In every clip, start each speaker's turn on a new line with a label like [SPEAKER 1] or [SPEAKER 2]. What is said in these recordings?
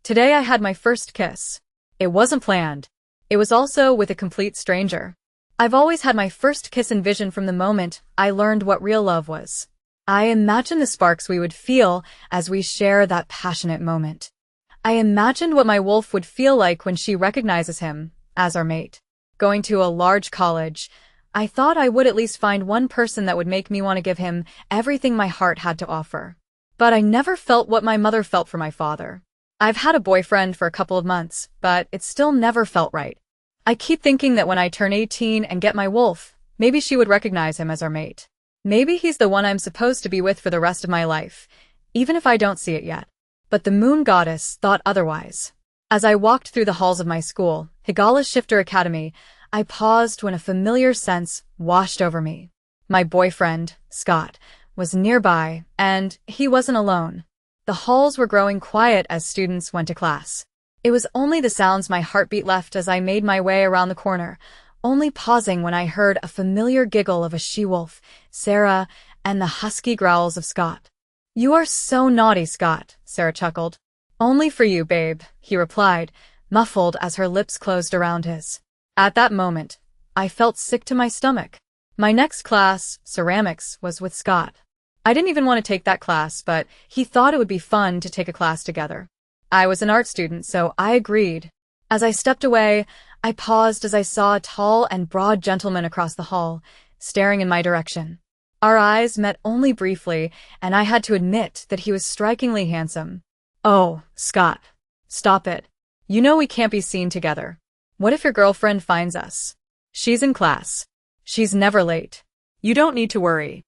[SPEAKER 1] Today I had my first kiss. It wasn't planned. It was also with a complete stranger. I've always had my first kiss envisioned from the moment I learned what real love was. I imagined the sparks we would feel as we share that passionate moment. I imagined what my wolf would feel like when she recognizes him as our mate. Going to a large college, I thought I would at least find one person that would make me want to give him everything my heart had to offer. But I never felt what my mother felt for my father. I've had a boyfriend for a couple of months, but it still never felt right. I keep thinking that when I turn 18 and get my wolf, maybe she would recognize him as our mate. Maybe he's the one I'm supposed to be with for the rest of my life, even if I don't see it yet. But the moon goddess thought otherwise. As I walked through the halls of my school, Higala Shifter Academy, I paused when a familiar sense washed over me. My boyfriend, Scott, was nearby, and he wasn't alone. The halls were growing quiet as students went to class. It was only the sounds my heartbeat left as I made my way around the corner, only pausing when I heard a familiar giggle of a she-wolf, Sarah, and the husky growls of Scott. "You are so naughty, Scott," Sarah chuckled. "Only for you, babe," he replied, muffled as her lips closed around his. At that moment, I felt sick to my stomach. My next class, ceramics, was with Scott. I didn't even want to take that class, but he thought it would be fun to take a class together. I was an art student, so I agreed. As I stepped away, I paused as I saw a tall and broad gentleman across the hall, staring in my direction. Our eyes met only briefly, and I had to admit that he was strikingly handsome. "Oh, Scott. Stop it. You know we can't be seen together. What if your girlfriend finds us? She's in class. She's never late. You don't need to worry."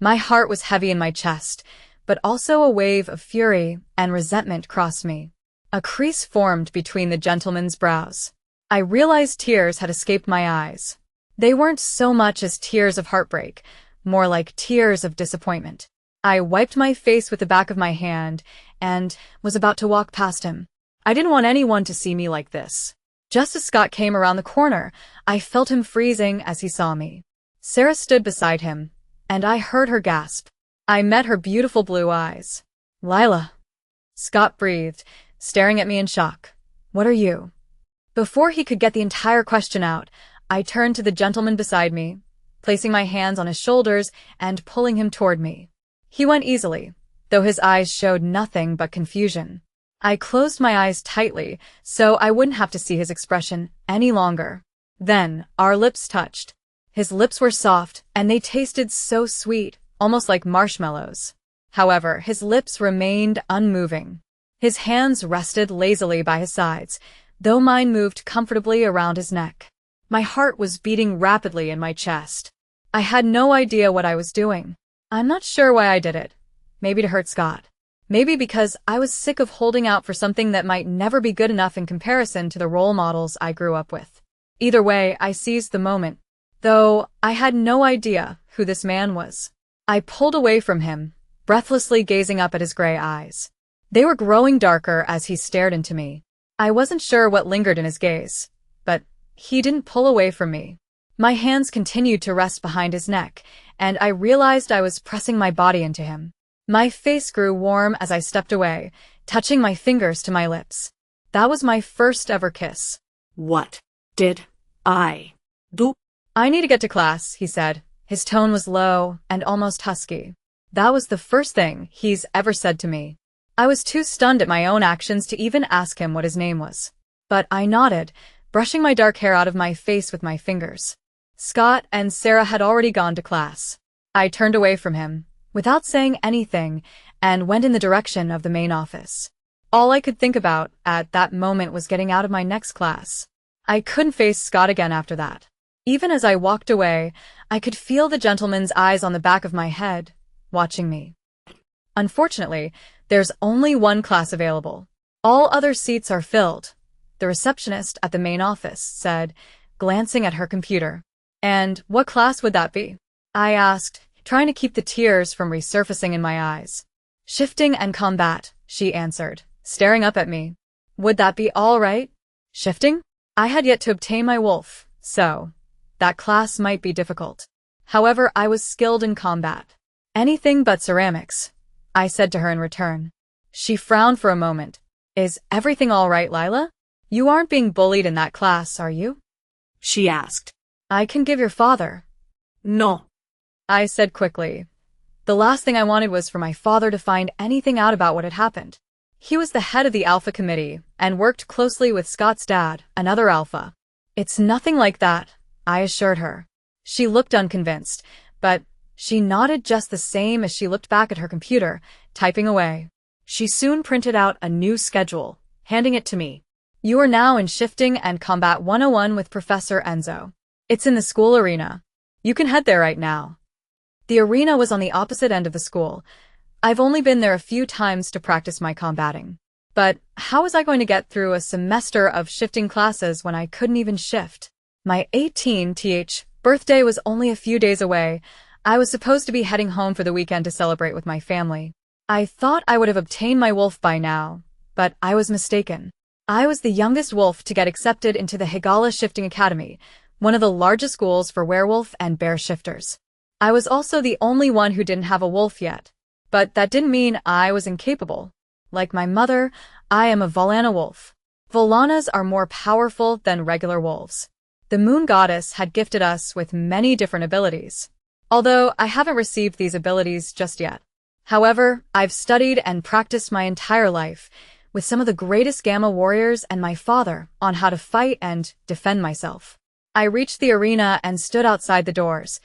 [SPEAKER 1] My heart was heavy in my chest, but also a wave of fury and resentment crossed me. A crease formed between the gentleman's brows. I realized tears had escaped my eyes. They weren't so much as tears of heartbreak, more like tears of disappointment. I wiped my face with the back of my hand and was about to walk past him. I didn't want anyone to see me like this. Just as Scott came around the corner, I felt him freezing as he saw me. Sarah stood beside him, and I heard her gasp. I met her beautiful blue eyes. "Lila," Scott breathed, staring at me in shock. "What are you?" Before he could get the entire question out, I turned to the gentleman beside me, placing my hands on his shoulders and pulling him toward me. He went easily, though his eyes showed nothing but confusion. I closed my eyes tightly so I wouldn't have to see his expression any longer. Then, our lips touched. His lips were soft, and they tasted so sweet, almost like marshmallows. However, his lips remained unmoving. His hands rested lazily by his sides, though mine moved comfortably around his neck. My heart was beating rapidly in my chest. I had no idea what I was doing. I'm not sure why I did it. Maybe to hurt Scott. Maybe because I was sick of holding out for something that might never be good enough in comparison to the role models I grew up with. Either way, I seized the moment, though I had no idea who this man was. I pulled away from him, breathlessly gazing up at his gray eyes. They were growing darker as he stared into me. I wasn't sure what lingered in his gaze, but he didn't pull away from me. My hands continued to rest behind his neck, and I realized I was pressing my body into him. My face grew warm as I stepped away, touching my fingers to my lips. That was my first ever kiss.
[SPEAKER 2] "What did I do?"
[SPEAKER 1] "I need to get to class," he said. His tone was low and almost husky. That was the first thing he's ever said to me. I was too stunned at my own actions to even ask him what his name was. But I nodded, brushing my dark hair out of my face with my fingers. Scott and Sarah had already gone to class. I turned away from him, without saying anything, and went in the direction of the main office. All I could think about at that moment was getting out of my next class. I couldn't face Scott again after that. Even as I walked away, I could feel the gentleman's eyes on the back of my head, watching me. Unfortunately, there's only one class available. All other seats are filled, the receptionist at the main office said, glancing at her computer. "And what class would that be?" I asked, trying to keep the tears from resurfacing in my eyes. "Shifting and combat," she answered, staring up at me. Would that be all right? Shifting? I had yet to obtain my wolf, so that class might be difficult. However, I was skilled in combat. "Anything but ceramics," I said to her in return. She frowned for a moment, Is everything all right, Lila? You aren't being bullied in that class, are you?
[SPEAKER 2] She asked.
[SPEAKER 1] I can give your father.
[SPEAKER 2] No.
[SPEAKER 1] I said quickly. The last thing I wanted was for my father to find anything out about what had happened. He was the head of the Alpha Committee and worked closely with Scott's dad, another Alpha. It's nothing like that, I assured her. She looked unconvinced, but she nodded just the same as she looked back at her computer, typing away. She soon printed out a new schedule, handing it to me. You are now in Shifting and Combat 101 with Professor Enzo. It's in the school arena. You can head there right now. The arena was on the opposite end of the school. I've only been there a few times to practice my combating. But how was I going to get through a semester of shifting classes when I couldn't even shift? My 18th birthday was only a few days away. I was supposed to be heading home for the weekend to celebrate with my family. I thought I would have obtained my wolf by now, but I was mistaken. I was the youngest wolf to get accepted into the Higala Shifting Academy, one of the largest schools for werewolf and bear shifters. I was also the only one who didn't have a wolf yet, but that didn't mean I was incapable. Like my mother, I am a Volana wolf. Volanas are more powerful than regular wolves. The moon goddess had gifted us with many different abilities, although I haven't received these abilities just yet. However, I've studied and practiced my entire life with some of the greatest Gamma warriors and my father on how to fight and defend myself. I reached the arena and stood outside the doors.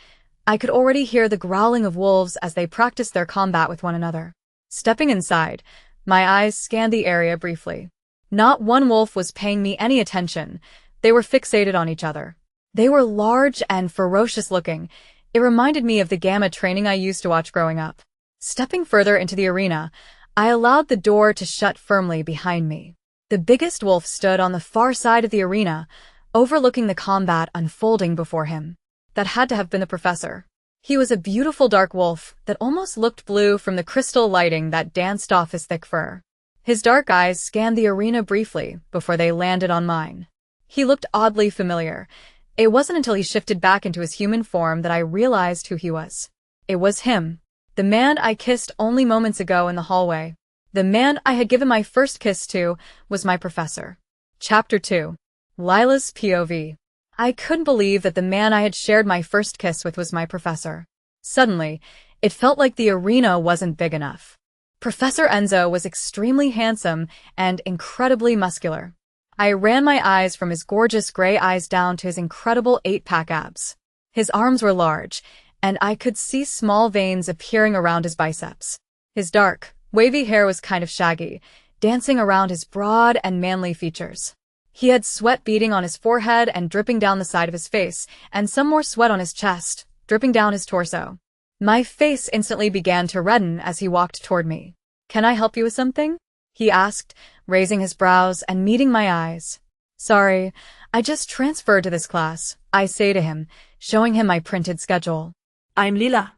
[SPEAKER 1] I could already hear the growling of wolves as they practiced their combat with one another. Stepping inside, my eyes scanned the area briefly. Not one wolf was paying me any attention. They were fixated on each other. They were large and ferocious looking. It reminded me of the Gamma training I used to watch growing up. Stepping further into the arena, I allowed the door to shut firmly behind me. The biggest wolf stood on the far side of the arena, overlooking the combat unfolding before him. That had to have been the professor. He was a beautiful dark wolf that almost looked blue from the crystal lighting that danced off his thick fur. His dark eyes scanned the arena briefly before they landed on mine. He looked oddly familiar. It wasn't until he shifted back into his human form that I realized who he was. It was him. The man I kissed only moments ago in the hallway. The man I had given my first kiss to was my professor. Chapter 2. Lila's POV. I couldn't believe that the man I had shared my first kiss with was my professor. Suddenly, it felt like the arena wasn't big enough. Professor Enzo was extremely handsome and incredibly muscular. I ran my eyes from his gorgeous gray eyes down to his incredible 8-pack abs. His arms were large, and I could see small veins appearing around his biceps. His dark, wavy hair was kind of shaggy, dancing around his broad and manly features. He had sweat beading on his forehead and dripping down the side of his face, and some more sweat on his chest, dripping down his torso. My face instantly began to redden as he walked toward me. "Can I help you with something?" he asked, raising his brows and meeting my eyes. "Sorry, I just transferred to this class," I say to him, showing him my printed schedule.
[SPEAKER 2] I'm Lila.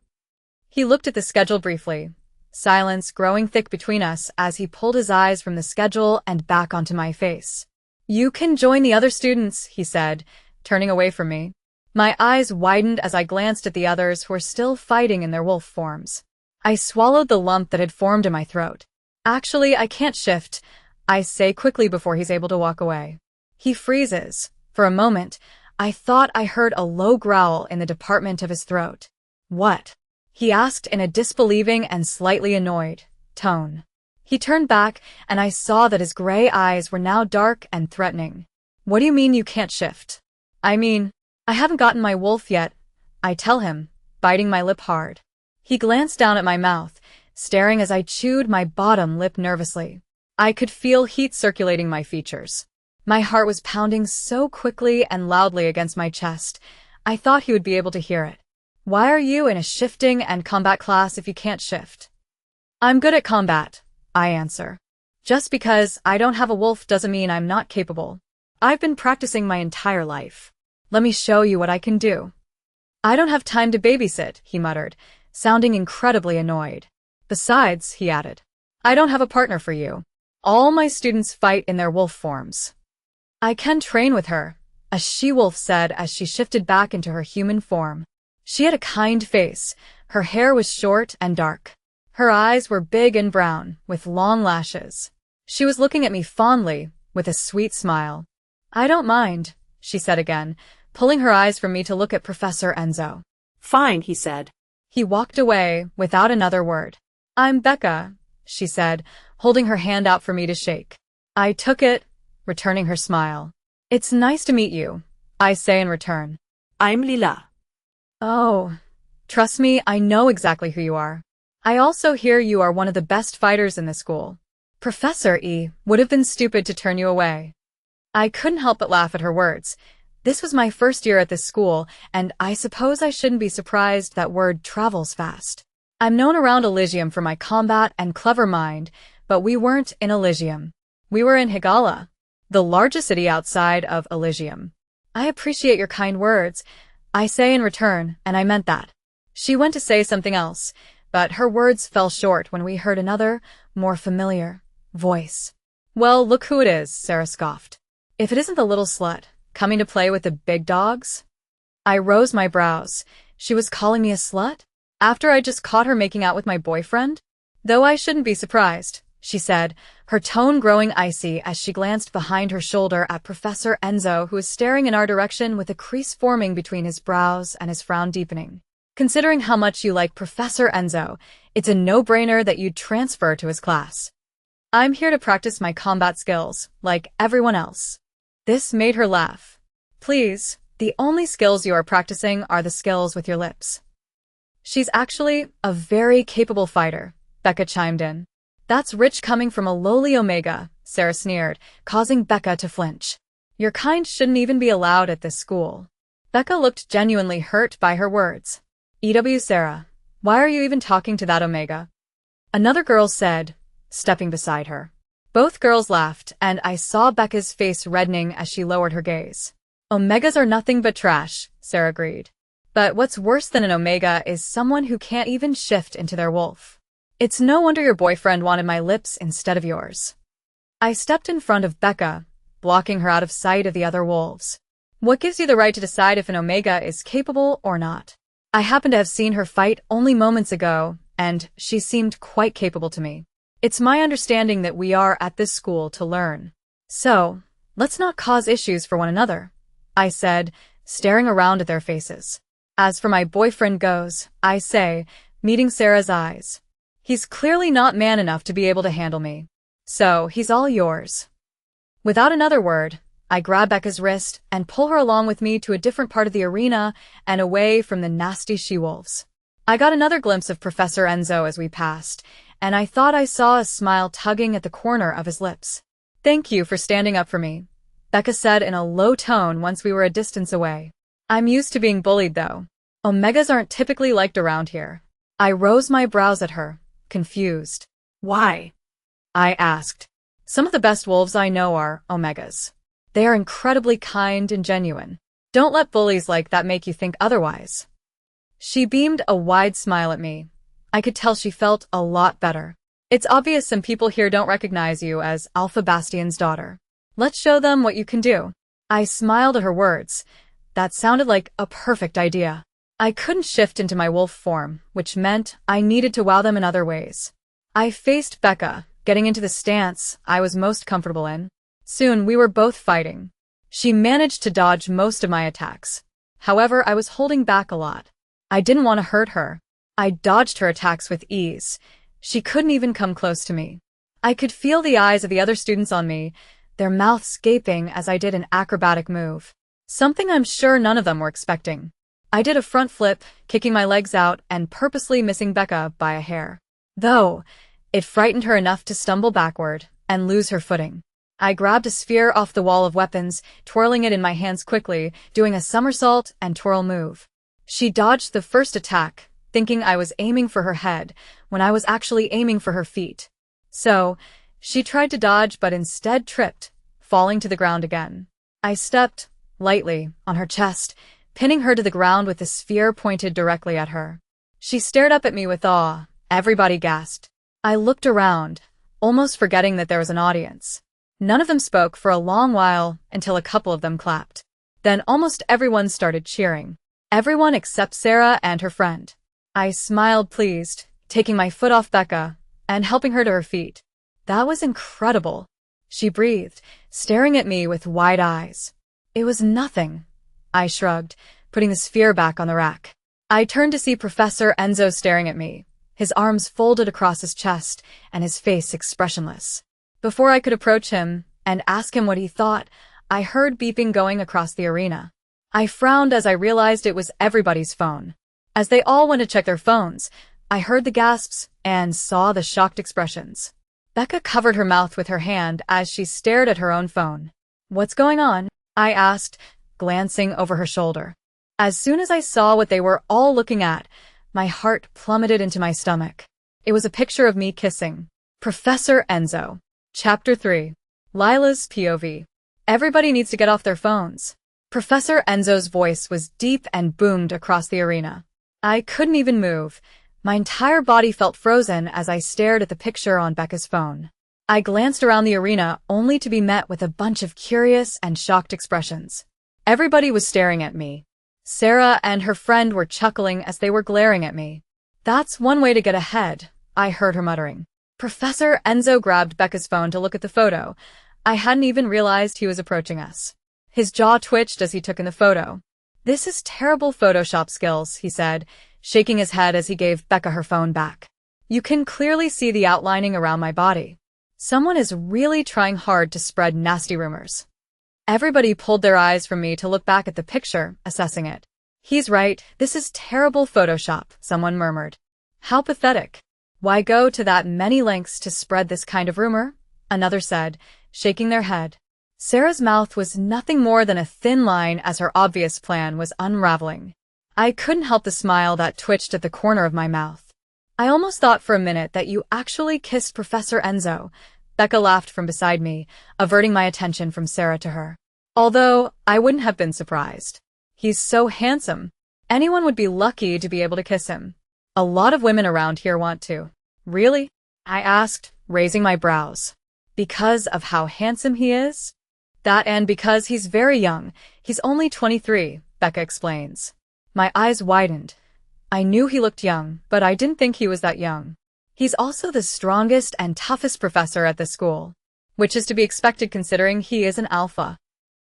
[SPEAKER 1] He looked at the schedule briefly, silence growing thick between us as he pulled his eyes from the schedule and back onto my face. "You can join the other students," he said, turning away from me. My eyes widened as I glanced at the others who were still fighting in their wolf forms. I swallowed the lump that had formed in my throat. "Actually, I can't shift," I say quickly before he's able to walk away. He freezes. For a moment, I thought I heard a low growl in the department of his throat. "What?" he asked in a disbelieving and slightly annoyed tone. He turned back, and I saw that his gray eyes were now dark and threatening. "What do you mean you can't shift?" "I mean, I haven't gotten my wolf yet," I tell him, biting my lip hard. He glanced down at my mouth, staring as I chewed my bottom lip nervously. I could feel heat circulating my features. My heart was pounding so quickly and loudly against my chest, I thought he would be able to hear it. "Why are you in a shifting and combat class if you can't shift?" "I'm good at combat," I answer. "Just because I don't have a wolf doesn't mean I'm not capable. I've been practicing my entire life. Let me show you what I can do." "I don't have time to babysit," he muttered, sounding incredibly annoyed. "Besides," he added, "I don't have a partner for you. All my students fight in their wolf forms." "I can train with her," a she-wolf said as she shifted back into her human form. She had a kind face. Her hair was short and dark. Her eyes were big and brown, with long lashes. She was looking at me fondly, with a sweet smile. I don't mind, she said again, pulling her eyes from me to look at Professor Enzo.
[SPEAKER 2] Fine, he said.
[SPEAKER 1] He walked away without another word. I'm Becca, she said, holding her hand out for me to shake. I took it, returning her smile. It's nice to meet you, I say in return.
[SPEAKER 2] I'm Lila.
[SPEAKER 1] Oh, trust me, I know exactly who you are. I also hear you are one of the best fighters in the school. Professor E would have been stupid to turn you away. I couldn't help but laugh at her words. This was my first year at this school, and I suppose I shouldn't be surprised that word travels fast. I'm known around Elysium for my combat and clever mind, but we weren't in Elysium. We were in Higala, the largest city outside of Elysium. I appreciate your kind words, I say in return, and I meant that. She went to say something else, but her words fell short when we heard another, more familiar, voice. Well, look who it is, Sarah scoffed. If it isn't the little slut, coming to play with the big dogs? I rose my brows. She was calling me a slut? After I just caught her making out with my boyfriend? Though I shouldn't be surprised, she said, her tone growing icy as she glanced behind her shoulder at Professor Enzo, who was staring in our direction with a crease forming between his brows and his frown deepening. Considering how much you like Professor Enzo, it's a no-brainer that you'd transfer to his class. I'm here to practice my combat skills, like everyone else. This made her laugh. Please, the only skills you are practicing are the skills with your lips. She's actually a very capable fighter, Becca chimed in. That's rich coming from a lowly Omega, Sarah sneered, causing Becca to flinch. Your kind shouldn't even be allowed at this school. Becca looked genuinely hurt by her words. EW Sarah, why are you even talking to that Omega? Another girl said, stepping beside her. Both girls laughed, and I saw Becca's face reddening as she lowered her gaze. Omegas are nothing but trash, Sarah agreed. But what's worse than an Omega is someone who can't even shift into their wolf. It's no wonder your boyfriend wanted my lips instead of yours. I stepped in front of Becca, blocking her out of sight of the other wolves. What gives you the right to decide if an Omega is capable or not? I happen to have seen her fight only moments ago, and she seemed quite capable to me. It's my understanding that we are at this school to learn. So, let's not cause issues for one another, I said, staring around at their faces. As for my boyfriend goes, I say, meeting Sarah's eyes. He's clearly not man enough to be able to handle me. So, he's all yours. Without another word, I grab Becca's wrist and pull her along with me to a different part of the arena and away from the nasty she-wolves. I got another glimpse of Professor Enzo as we passed, and I thought I saw a smile tugging at the corner of his lips. Thank you for standing up for me, Becca said in a low tone once we were a distance away. I'm used to being bullied, though. Omegas aren't typically liked around here. I rose my brows at her, confused. Why? I asked. Some of the best wolves I know are Omegas. They are incredibly kind and genuine. Don't let bullies like that make you think otherwise. She beamed a wide smile at me. I could tell she felt a lot better. It's obvious some people here don't recognize you as Alpha Bastion's daughter. Let's show them what you can do. I smiled at her words. That sounded like a perfect idea. I couldn't shift into my wolf form, which meant I needed to wow them in other ways. I faced Becca, getting into the stance I was most comfortable in. Soon we were both fighting. She managed to dodge most of my attacks. However, I was holding back a lot. I didn't want to hurt her. I dodged her attacks with ease. She couldn't even come close to me. I could feel the eyes of the other students on me, their mouths gaping as I did an acrobatic move. Something I'm sure none of them were expecting. I did a front flip, kicking my legs out and purposely missing Becca by a hair. Though, it frightened her enough to stumble backward and lose her footing. I grabbed a sphere off the wall of weapons, twirling it in my hands quickly, doing a somersault and twirl move. She dodged the first attack, thinking I was aiming for her head, when I was actually aiming for her feet. So, she tried to dodge but instead tripped, falling to the ground again. I stepped, lightly, on her chest, pinning her to the ground with the sphere pointed directly at her. She stared up at me with awe. Everybody gasped. I looked around, almost forgetting that there was an audience. None of them spoke for a long while until a couple of them clapped. Then almost everyone started cheering. Everyone except Sarah and her friend. I smiled pleased, taking my foot off Becca and helping her to her feet. That was incredible, she breathed, staring at me with wide eyes. It was nothing, I shrugged, putting the sphere back on the rack. I turned to see Professor Enzo staring at me, his arms folded across his chest and his face expressionless. Before I could approach him and ask him what he thought, I heard beeping going across the arena. I frowned as I realized it was everybody's phone. As they all went to check their phones, I heard the gasps and saw the shocked expressions. Becca covered her mouth with her hand as she stared at her own phone. "What's going on?" I asked, glancing over her shoulder. As soon as I saw what they were all looking at, my heart plummeted into my stomach. It was a picture of me kissing Professor Enzo. Chapter 3. Lila's POV. Everybody needs to get off their phones. Professor Enzo's voice was deep and boomed across the arena. I couldn't even move. My entire body felt frozen as I stared at the picture on Becca's phone. I glanced around the arena only to be met with a bunch of curious and shocked expressions. Everybody was staring at me. Sarah and her friend were chuckling as they were glaring at me. "That's one way to get ahead," I heard her muttering. Professor Enzo grabbed Becca's phone to look at the photo. I hadn't even realized he was approaching us. His jaw twitched as he took in the photo. "This is terrible Photoshop skills," he said, shaking his head as he gave Becca her phone back. "You can clearly see the outlining around my body. Someone is really trying hard to spread nasty rumors." Everybody pulled their eyes from me to look back at the picture, assessing it. "He's right, this is terrible Photoshop," someone murmured. "How pathetic. Why go to that many lengths to spread this kind of rumor?" another said, shaking their head. Sarah's mouth was nothing more than a thin line as her obvious plan was unraveling. I couldn't help the smile that twitched at the corner of my mouth. "I almost thought for a minute that you actually kissed Professor Enzo." Becca laughed from beside me, averting my attention from Sarah to her. "Although, I wouldn't have been surprised. He's so handsome. Anyone would be lucky to be able to kiss him. A lot of women around here want to." "Really?" I asked, raising my brows. "Because of how handsome he is?" "That and because he's very young. He's only 23, Becca explains. My eyes widened. I knew he looked young, but I didn't think he was that young. He's also the strongest and toughest professor at the school, which is to be expected considering he is an alpha."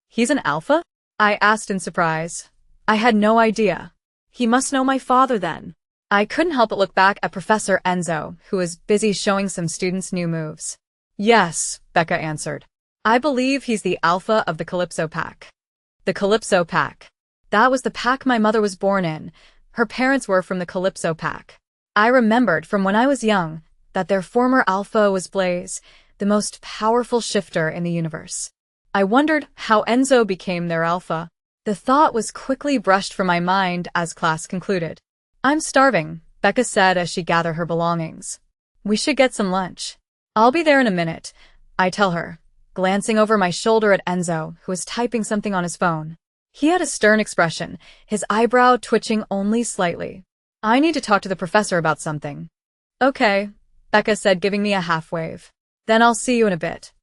[SPEAKER 1] "He's an alpha?" I asked in surprise. I had no idea. "He must know my father then." I couldn't help but look back at Professor Enzo, who was busy showing some students new moves. "Yes," Becca answered. "I believe he's the alpha of the Calypso Pack." The Calypso Pack. That was the pack my mother was born in. Her parents were from the Calypso Pack. I remembered from when I was young that their former alpha was Blaze, the most powerful shifter in the universe. I wondered how Enzo became their alpha. The thought was quickly brushed from my mind as class concluded. "I'm starving," Becca said as she gathered her belongings. "We should get some lunch." "I'll be there in a minute," I tell her, glancing over my shoulder at Enzo, who was typing something on his phone. He had a stern expression, his eyebrow twitching only slightly. "I need to talk to the professor about something." "Okay," Becca said, giving me a half wave. "Then I'll see you in a bit."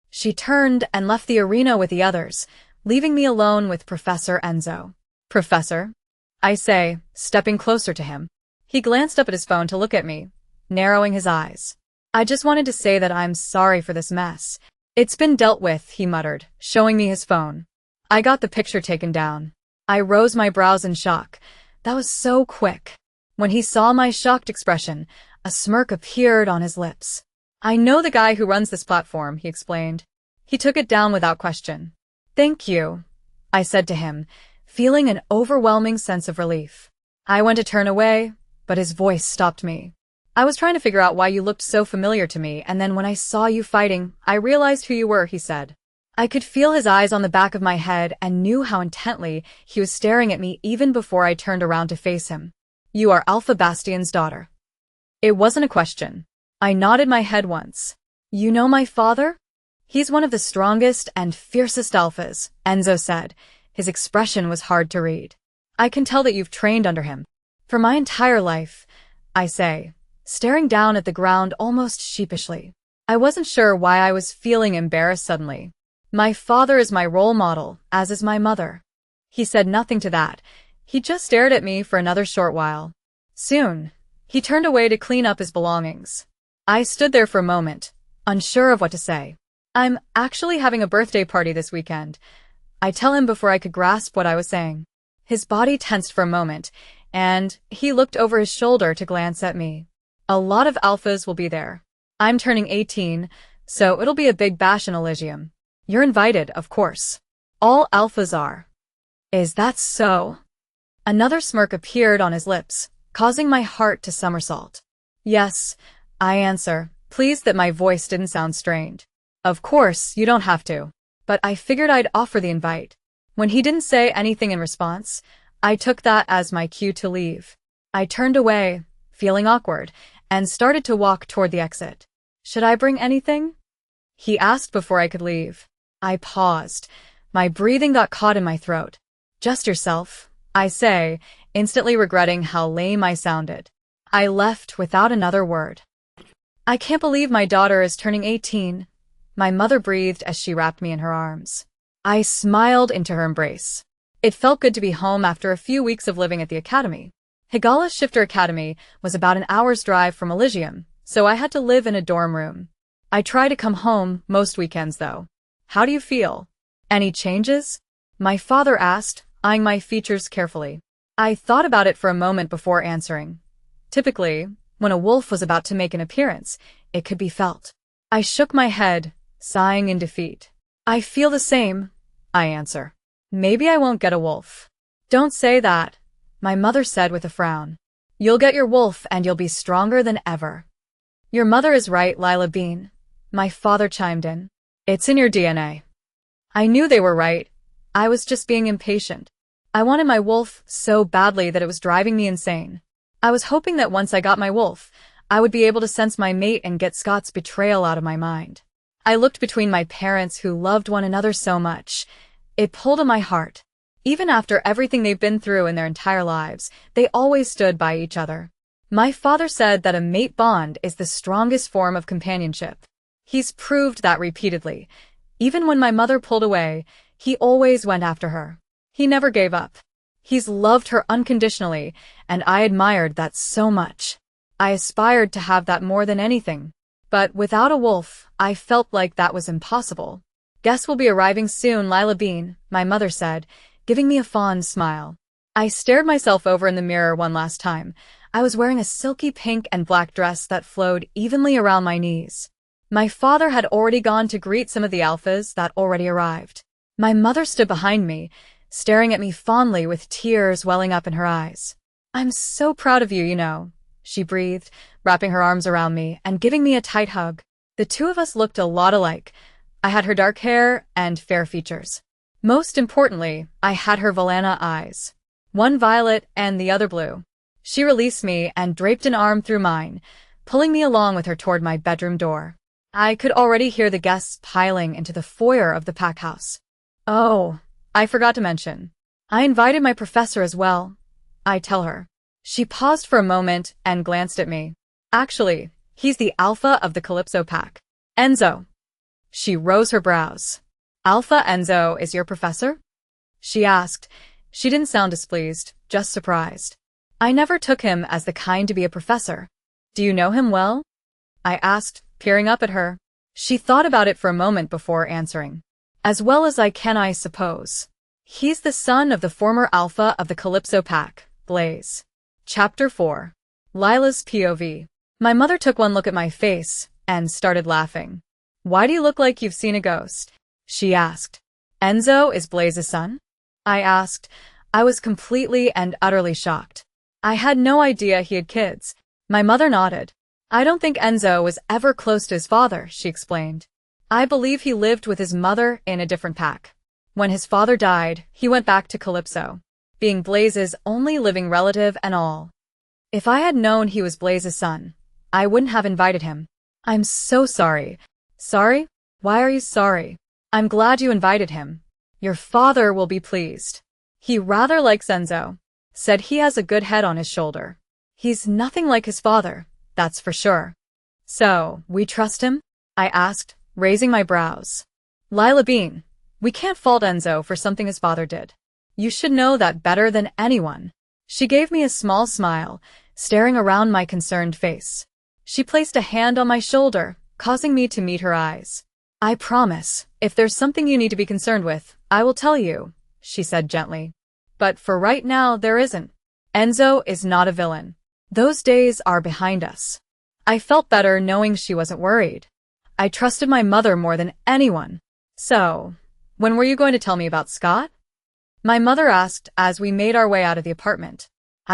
[SPEAKER 1] She turned and left the arena with the others, leaving me alone with Professor Enzo. "Professor?" I say, stepping closer to him. He glanced up at his phone to look at me, narrowing his eyes. "I just wanted to say that I'm sorry for this mess. It's been dealt with," he muttered, showing me his phone. I got the picture taken down. I rose my brows in shock. That was so quick. When he saw my shocked expression, a smirk appeared on his lips. "I know the guy who runs this platform," he explained. He took it down without question. "Thank you," I said to him, feeling an overwhelming sense of relief. I went to turn away, but his voice stopped me. "I was trying to figure out why you looked so familiar to me, and then when I saw you fighting, I realized who you were," he said. I could feel his eyes on the back of my head and knew how intently he was staring at me even before I turned around to face him. "You are Alpha Bastion's daughter." It wasn't a question. I nodded my head once. "You know my father?" "He's one of the strongest and fiercest alphas," Enzo said. His expression was hard to read. "I can tell that you've trained under him." "For my entire life," I say, staring down at the ground almost sheepishly. I wasn't sure why I was feeling embarrassed suddenly. "My father is my role model, as is my mother." He said nothing to that. He just stared at me for another short while. Soon, he turned away to clean up his belongings. I stood there for a moment, unsure of what to say. I'm actually having a birthday party this weekend. I tell him before I could grasp what I was saying. His body tensed for a moment, and he looked over his shoulder to glance at me. A lot of alphas will be there. I'm turning 18, so it'll be a big bash in Elysium. You're invited, of course. All alphas are. Is that so? Another smirk appeared on his lips, causing my heart to somersault. Yes, I answer, pleased that my voice didn't sound strained. Of course, you don't have to. But I figured I'd offer the invite. When he didn't say anything in response, I took that as my cue to leave. I turned away, feeling awkward, and started to walk toward the exit. Should I bring anything? He asked before I could leave. I paused. My breathing got caught in my throat. Just yourself, I say, instantly regretting how lame I sounded. I left without another word. I can't believe my daughter is turning 18. My mother breathed as she wrapped me in her arms. I smiled into her embrace. It felt good to be home after a few weeks of living at the academy. Higala Shifter Academy was about an hour's drive from Elysium, so I had to live in a dorm room. I try to come home most weekends, though. How do you feel? Any changes? My father asked, eyeing my features carefully. I thought about it for a moment before answering. Typically, when a wolf was about to make an appearance, it could be felt. I shook my head, sighing in defeat. I feel the same, I answer. Maybe I won't get a wolf. Don't say that, my mother said with a frown. You'll get your wolf and you'll be stronger than ever. Your mother is right, Lila Bean, my father chimed in. It's in your DNA. I knew they were right. I was just being impatient. I wanted my wolf so badly that it was driving me insane. I was hoping that once I got my wolf, I would be able to sense my mate and get Scott's betrayal out of my mind. I looked between my parents who loved one another so much. It pulled at my heart. Even after everything they've been through in their entire lives, they always stood by each other. My father said that a mate bond is the strongest form of companionship. He's proved that repeatedly. Even when my mother pulled away, he always went after her. He never gave up. He's loved her unconditionally, and I admired that so much. I aspired to have that more than anything. But without a wolf, I felt like that was impossible. Guests will be arriving soon, Lila Bean, my mother said, giving me a fond smile. I stared myself over in the mirror one last time. I was wearing a silky pink and black dress that flowed evenly around my knees. My father had already gone to greet some of the alphas that already arrived. My mother stood behind me, staring at me fondly with tears welling up in her eyes. I'm so proud of you, you know, she breathed, wrapping her arms around me and giving me a tight hug. The two of us looked a lot alike. I had her dark hair and fair features. Most importantly, I had her Valana eyes. One violet and the other blue. She released me and draped an arm through mine, pulling me along with her toward my bedroom door. I could already hear the guests piling into the foyer of the pack house. Oh, I forgot to mention. I invited my professor as well, I tell her. She paused for a moment and glanced at me. Actually, he's the alpha of the Calypso pack. Enzo. She rose her brows. Alpha Enzo is your professor? She asked. She didn't sound displeased, just surprised. I never took him as the kind to be a professor. Do you know him well? I asked, peering up at her. She thought about it for a moment before answering. As well as I can, I suppose. He's the son of the former alpha of the Calypso pack, Blaze. Chapter 4. Lila's POV. My mother took one look at my face and started laughing. Why do you look like you've seen a ghost? She asked. Enzo is Blaze's son? I asked. I was completely and utterly shocked. I had no idea he had kids. My mother nodded. I don't think Enzo was ever close to his father, she explained. I believe he lived with his mother in a different pack. When his father died, he went back to Calypso, being Blaze's only living relative and all. If I had known he was Blaze's son, I wouldn't have invited him. I'm so sorry. Sorry? Why are you sorry? I'm glad you invited him. Your father will be pleased. He rather likes Enzo. Said he has a good head on his shoulder. He's nothing like his father, that's for sure. So, we trust him? I asked, raising my brows. Lila Bean, we can't fault Enzo for something his father did. You should know that better than anyone. She gave me a small smile, staring around my concerned face. She placed a hand on my shoulder, causing me to meet her eyes. "I promise, if there's something you need to be concerned with, I will tell you," she said gently. "But for right now, there isn't. Enzo is not a villain. Those days are behind us." I felt better knowing she wasn't worried. I trusted my mother more than anyone. "So, when were you going to tell me about Scott?" my mother asked as we made our way out of the apartment.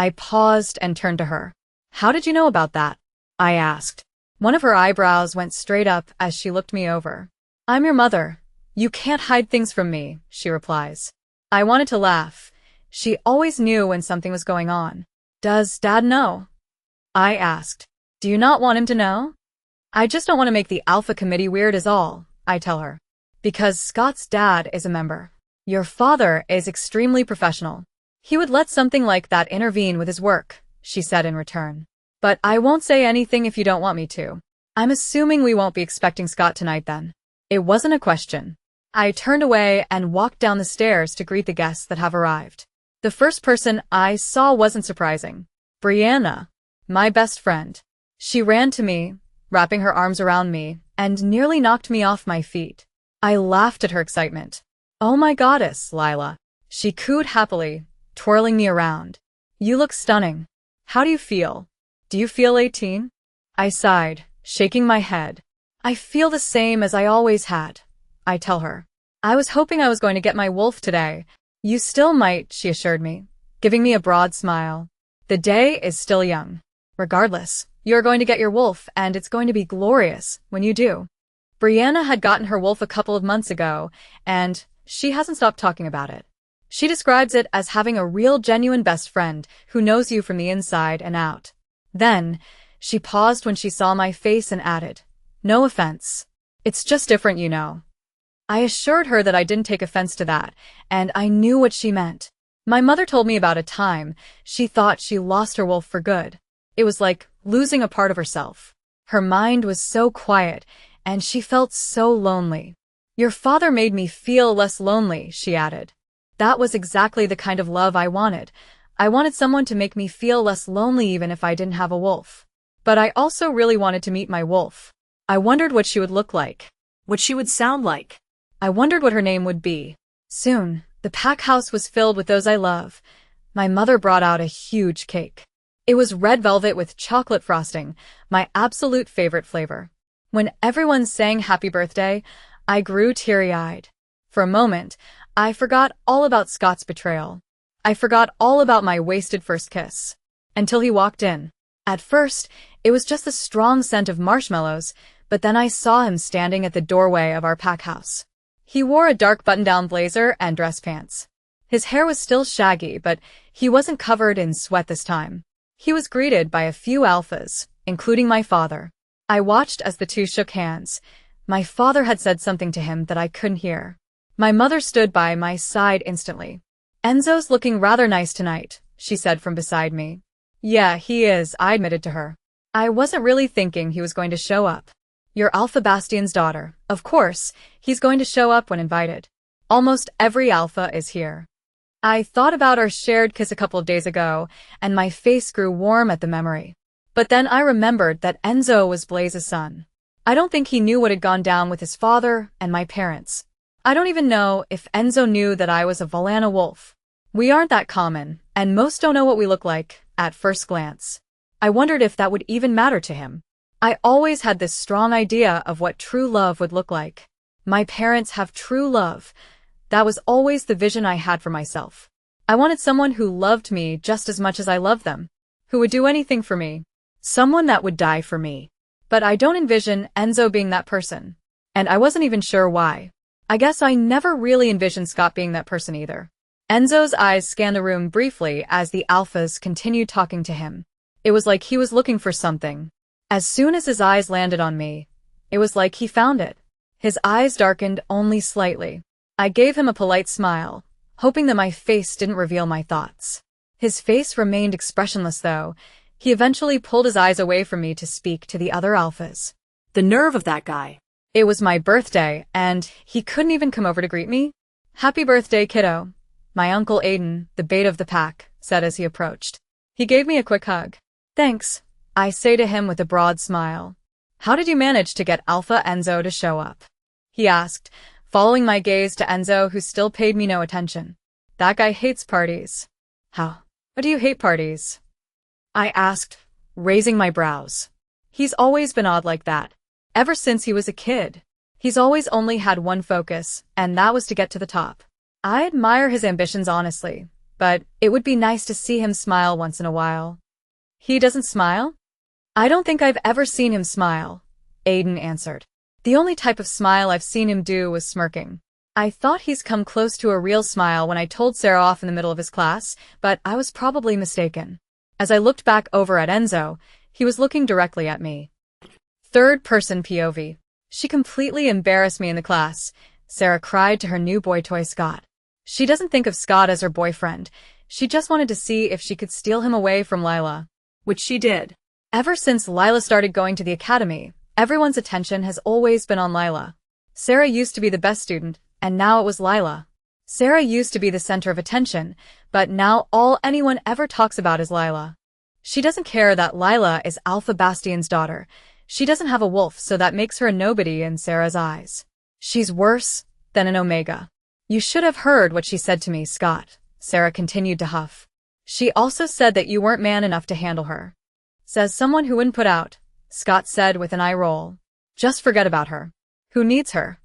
[SPEAKER 1] I paused and turned to her. "How did you know about that?" I asked. One of her eyebrows went straight up as she looked me over. "I'm your mother. You can't hide things from me," she replies. I wanted to laugh. She always knew when something was going on. "Does Dad know?" I asked. "Do you not want him to know?" "I just don't want to make the Alpha Committee weird is all," I tell her. "Because Scott's dad is a member. Your father is extremely professional. He would let something like that intervene with his work," she said in return. "But I won't say anything if you don't want me to. I'm assuming we won't be expecting Scott tonight then." It wasn't a question. I turned away and walked down the stairs to greet the guests that have arrived. The first person I saw wasn't surprising. Brianna, my best friend. She ran to me, wrapping her arms around me, and nearly knocked me off my feet. I laughed at her excitement. "Oh my goddess, Lila," she cooed happily, twirling me around. "You look stunning. How do you feel? Do you feel 18? I sighed, shaking my head. "I feel the same as I always had," I tell her. "I was hoping I was going to get my wolf today." "You still might," she assured me, giving me a broad smile. "The day is still young. Regardless, you're going to get your wolf, and it's going to be glorious when you do." Brianna had gotten her wolf a couple of months ago, and she hasn't stopped talking about it. She describes it as having a real genuine best friend who knows you from the inside and out. Then, she paused when she saw my face and added, "No offense. It's just different, you know." I assured her that I didn't take offense to that, and I knew what she meant. My mother told me about a time she thought she lost her wolf for good. It was like losing a part of herself. Her mind was so quiet, and she felt so lonely. "Your father made me feel less lonely," she added. That was exactly the kind of love I wanted. I wanted someone to make me feel less lonely even if I didn't have a wolf. But I also really wanted to meet my wolf. I wondered what she would look like.
[SPEAKER 2] What she would sound like.
[SPEAKER 1] I wondered what her name would be. Soon, the pack house was filled with those I love. My mother brought out a huge cake. It was red velvet with chocolate frosting, my absolute favorite flavor. When everyone sang happy birthday, I grew teary-eyed. For a moment, I forgot all about Scott's betrayal. I forgot all about my wasted first kiss. Until he walked in. At first, it was just the strong scent of marshmallows, but then I saw him standing at the doorway of our pack house. He wore a dark button-down blazer and dress pants. His hair was still shaggy, but he wasn't covered in sweat this time. He was greeted by a few alphas, including my father. I watched as the two shook hands. My father had said something to him that I couldn't hear. My mother stood by my side instantly. "Enzo's looking rather nice tonight," she said from beside me. "Yeah, he is," I admitted to her. I wasn't really thinking he was going to show up. You're Alpha Bastion's daughter. Of course, he's going to show up when invited. Almost every alpha is here. I thought about our shared kiss a couple of days ago, and my face grew warm at the memory. But then I remembered that Enzo was Blaze's son. I don't think he knew what had gone down with his father and my parents. I don't even know if Enzo knew that I was a Valana wolf. We aren't that common, and most don't know what we look like at first glance. I wondered if that would even matter to him. I always had this strong idea of what true love would look like. My parents have true love. That was always the vision I had for myself. I wanted someone who loved me just as much as I loved them, who would do anything for me, someone that would die for me. But I don't envision Enzo being that person, and I wasn't even sure why. I guess I never really envisioned Scott being that person either. Enzo's eyes scanned the room briefly as the alphas continued talking to him. It was like he was looking for something. As soon as his eyes landed on me, it was like he found it. His eyes darkened only slightly. I gave him a polite smile, hoping that my face didn't reveal my thoughts. His face remained expressionless though. He eventually pulled his eyes away from me to speak to the other alphas.
[SPEAKER 2] The nerve of that guy.
[SPEAKER 1] It was my birthday, and he couldn't even come over to greet me? "Happy birthday, kiddo," my Uncle Aiden, the bait of the pack, said as he approached. He gave me a quick hug. "Thanks," I say to him with a broad smile. How did you manage to get Alpha Enzo to show up? He asked, following my gaze to Enzo, who still paid me no attention. That guy hates parties. How? Why do you hate parties? I asked, raising my brows. He's always been odd like that. Ever since he was a kid. He's always only had one focus, and that was to get to the top. I admire his ambitions honestly, but it would be nice to see him smile once in a while. He doesn't smile? I don't think I've ever seen him smile, Aiden answered. The only type of smile I've seen him do was smirking. I thought he's come close to a real smile when I told Sarah off in the middle of his class, but I was probably mistaken. As I looked back over at Enzo, he was looking directly at me. Third-person POV. She completely embarrassed me in the class, Sarah cried to her new boy toy Scott. She doesn't think of Scott as her boyfriend. She just wanted to see if she could steal him away from Lila.
[SPEAKER 2] Which she did.
[SPEAKER 1] Ever since Lila started going to the academy, everyone's attention has always been on Lila. Sarah used to be the best student, and now it was Lila. Sarah used to be the center of attention, but now all anyone ever talks about is Lila. She doesn't care that Lila is Alpha Bastion's daughter. She doesn't have a wolf, so that makes her a nobody in Sarah's eyes. She's worse than an Omega. You should have heard what she said to me, Scott, Sarah continued to huff. She also said that you weren't man enough to handle her. Says someone who wouldn't put out, Scott said with an eye roll. Just forget about her. Who needs her?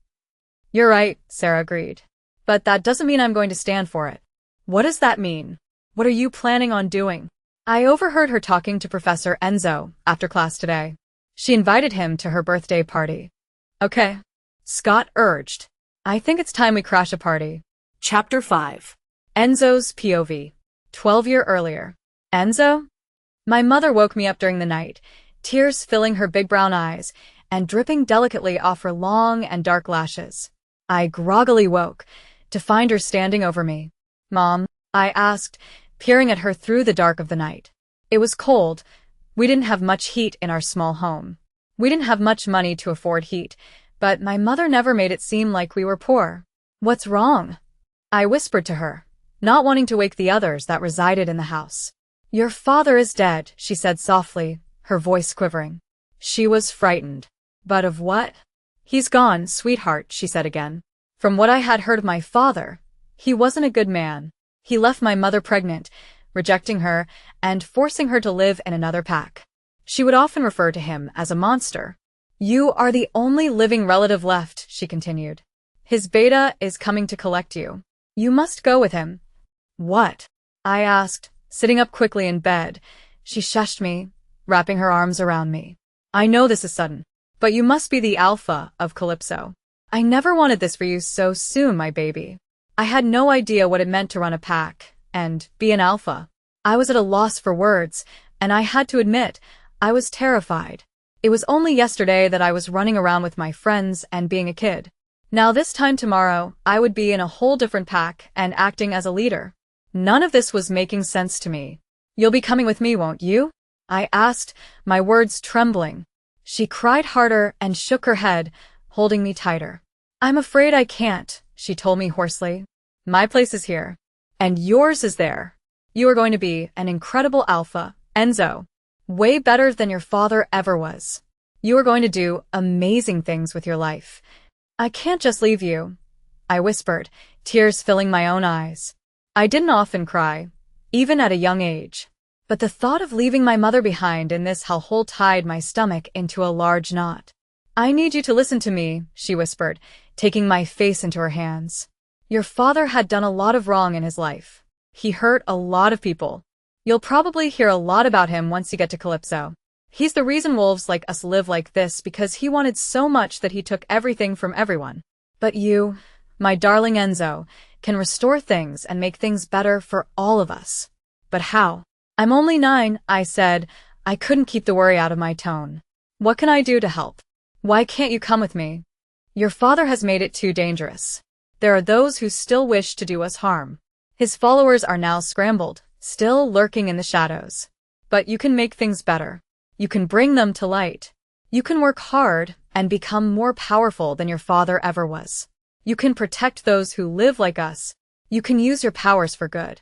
[SPEAKER 1] You're right, Sarah agreed. But that doesn't mean I'm going to stand for it. What does that mean? What are you planning on doing? I overheard her talking to Professor Enzo after class today. She invited him to her birthday party. Okay, Scott urged. I think it's time we crash a party.
[SPEAKER 2] Chapter 5.
[SPEAKER 1] Enzo's POV. 12 years earlier. Enzo? My mother woke me up during the night, tears filling her big brown eyes and dripping delicately off her long and dark lashes. I groggily woke to find her standing over me. Mom, I asked, peering at her through the dark of the night. It was cold. We didn't have much heat in our small home. We didn't have much money to afford heat, but my mother never made it seem like we were poor. What's wrong? I whispered to her, not wanting to wake the others that resided in the house. Your father is dead, she said softly, her voice quivering. She was frightened. But of what? He's gone, sweetheart, she said again. From what I had heard of my father, he wasn't a good man. He left my mother pregnant, rejecting her and forcing her to live in another pack. She would often refer to him as a monster. You are the only living relative left, she continued. His beta is coming to collect you. You must go with him. What? I asked, sitting up quickly in bed. She shushed me, wrapping her arms around me. I know this is sudden, but you must be the alpha of Calypso. I never wanted this for you so soon, my baby. I had no idea what it meant to run a pack and be an alpha. I was at a loss for words, and I had to admit, I was terrified. It was only yesterday that I was running around with my friends and being a kid. Now this time tomorrow, I would be in a whole different pack and acting as a leader. None of this was making sense to me. You'll be coming with me, won't you? I asked, my words trembling. She cried harder and shook her head, holding me tighter. I'm afraid I can't, she told me hoarsely. My place is here. And yours is there. You are going to be an incredible alpha, Enzo. Way better than your father ever was. You are going to do amazing things with your life. I can't just leave you, I whispered, tears filling my own eyes. I didn't often cry, even at a young age. But the thought of leaving my mother behind in this hellhole tied my stomach into a large knot. I need you to listen to me, she whispered, taking my face into her hands. Your father had done a lot of wrong in his life. He hurt a lot of people. You'll probably hear a lot about him once you get to Calypso. He's the reason wolves like us live like this because he wanted so much that he took everything from everyone. But you, my darling Enzo, can restore things and make things better for all of us. But how? I'm only 9, I said. I couldn't keep the worry out of my tone. What can I do to help? Why can't you come with me? Your father has made it too dangerous. There are those who still wish to do us harm. His followers are now scrambled, still lurking in the shadows. But you can make things better. You can bring them to light. You can work hard and become more powerful than your father ever was. You can protect those who live like us. You can use your powers for good.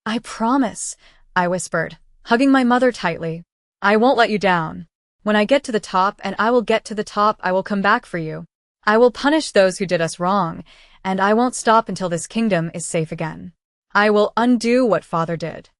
[SPEAKER 1] I promise, I whispered, hugging my mother tightly. I won't let you down. When I get to the top, and I will get to the top, I will come back for you. I will punish those who did us wrong, and I won't stop until this kingdom is safe again. I will undo what father did.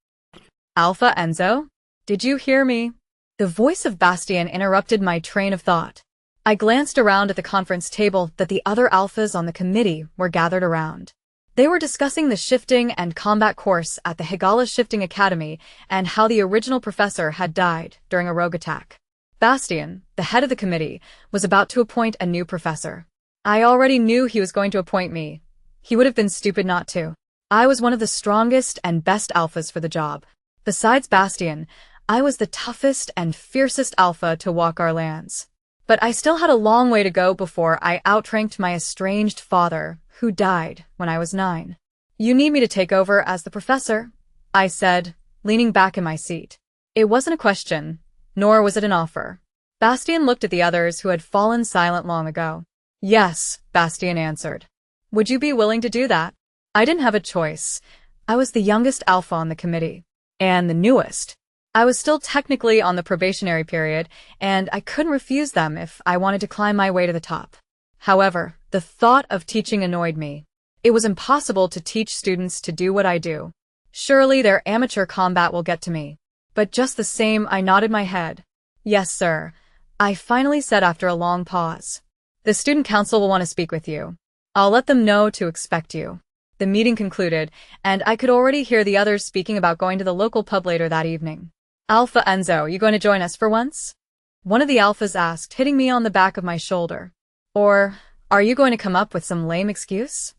[SPEAKER 1] Alpha Enzo? Did you hear me? The voice of Bastien interrupted my train of thought. I glanced around at the conference table that the other alphas on the committee were gathered around. They were discussing the shifting and combat course at the Higala Shifting Academy and how the original professor had died during a rogue attack. Bastien, the head of the committee, was about to appoint a new professor. I already knew he was going to appoint me. He would have been stupid not to. I was one of the strongest and best alphas for the job. Besides Bastien, I was the toughest and fiercest alpha to walk our lands. But I still had a long way to go before I outranked my estranged father, who died when I was 9. You need me to take over as the professor? I said, leaning back in my seat. It wasn't a question, nor was it an offer. Bastien looked at the others who had fallen silent long ago. Yes, Bastien answered. Would you be willing to do that? I didn't have a choice. I was the youngest alpha on the committee. And the newest. I was still technically on the probationary period, and I couldn't refuse them if I wanted to climb my way to the top. However, the thought of teaching annoyed me. It was impossible to teach students to do what I do. Surely their amateur combat will get to me. But just the same, I nodded my head. Yes, sir. I finally said after a long pause. The student council will want to speak with you. I'll let them know to expect you. The meeting concluded, and I could already hear the others speaking about going to the local pub later that evening. Alpha Enzo, you going to join us for once? One of the alphas asked, hitting me on the back of my shoulder. Or, are you going to come up with some lame excuse?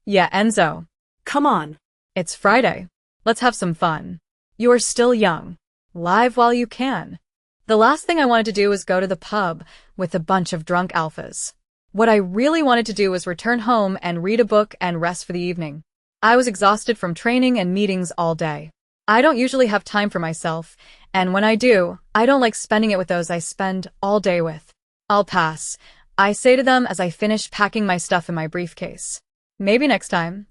[SPEAKER 1] Yeah, Enzo.
[SPEAKER 2] Come on.
[SPEAKER 1] It's Friday. Let's have some fun. You are still young. Live while you can. The last thing I wanted to do was go to the pub with a bunch of drunk alphas. What I really wanted to do was return home and read a book and rest for the evening. I was exhausted from training and meetings all day. I don't usually have time for myself, and when I do, I don't like spending it with those I spend all day with. I'll pass, I say to them as I finish packing my stuff in my briefcase. Maybe next time.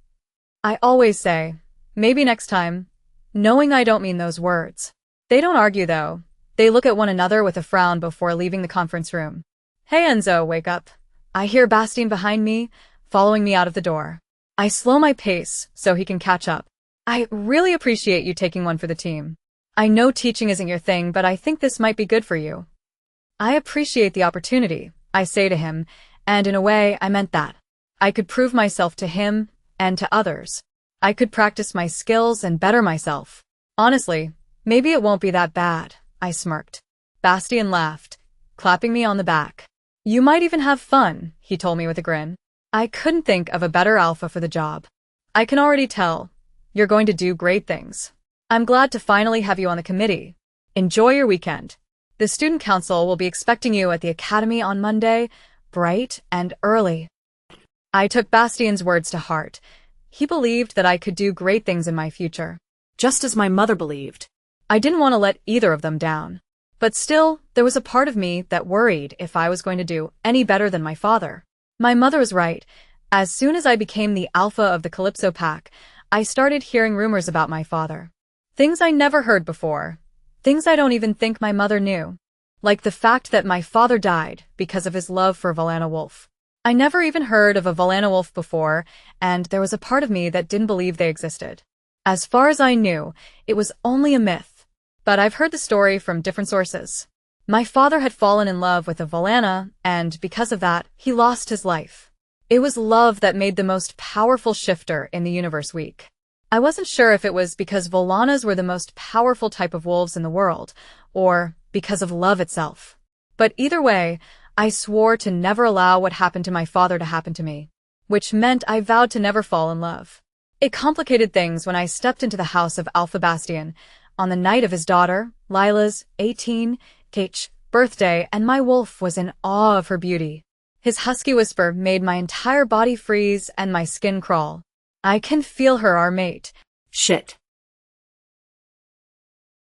[SPEAKER 1] I always say, maybe next time, knowing I don't mean those words. They don't argue though. They look at one another with a frown before leaving the conference room. Hey Enzo, wake up. I hear Bastien behind me, following me out of the door. I slow my pace so he can catch up. I really appreciate you taking one for the team. I know teaching isn't your thing, but I think this might be good for you. I appreciate the opportunity, I say to him, and in a way I meant that. I could prove myself to him and to others. I could practice my skills and better myself. Honestly, maybe it won't be that bad, I smirked. Bastien laughed, clapping me on the back. You might even have fun, he told me with a grin. I couldn't think of a better alpha for the job. I can already tell. You're going to do great things. I'm glad to finally have you on the committee. Enjoy your weekend. The student council will be expecting you at the academy on Monday, bright and early. I took Bastien's words to heart. He believed that I could do great things in my future.
[SPEAKER 2] Just as my mother believed.
[SPEAKER 1] I didn't want to let either of them down. But still, there was a part of me that worried if I was going to do any better than my father. My mother was right. As soon as I became the alpha of the Calypso Pack, I started hearing rumors about my father. Things I never heard before. Things I don't even think my mother knew. Like the fact that my father died because of his love for Valana Wolf. I never even heard of a Valana Wolf before, and there was a part of me that didn't believe they existed. As far as I knew, it was only a myth. But I've heard the story from different sources. My father had fallen in love with a Valana, and because of that, he lost his life. It was love that made the most powerful shifter in the universe weak. I wasn't sure if it was because Valanas were the most powerful type of wolves in the world, or because of love itself. But either way, I swore to never allow what happened to my father to happen to me, which meant I vowed to never fall in love. It complicated things when I stepped into the house of Alpha Bastien on the night of his daughter, Lila's 18th birthday, and my wolf was in awe of her beauty. His husky whisper made my entire body freeze and my skin crawl. I can feel her, our mate.
[SPEAKER 2] Shit.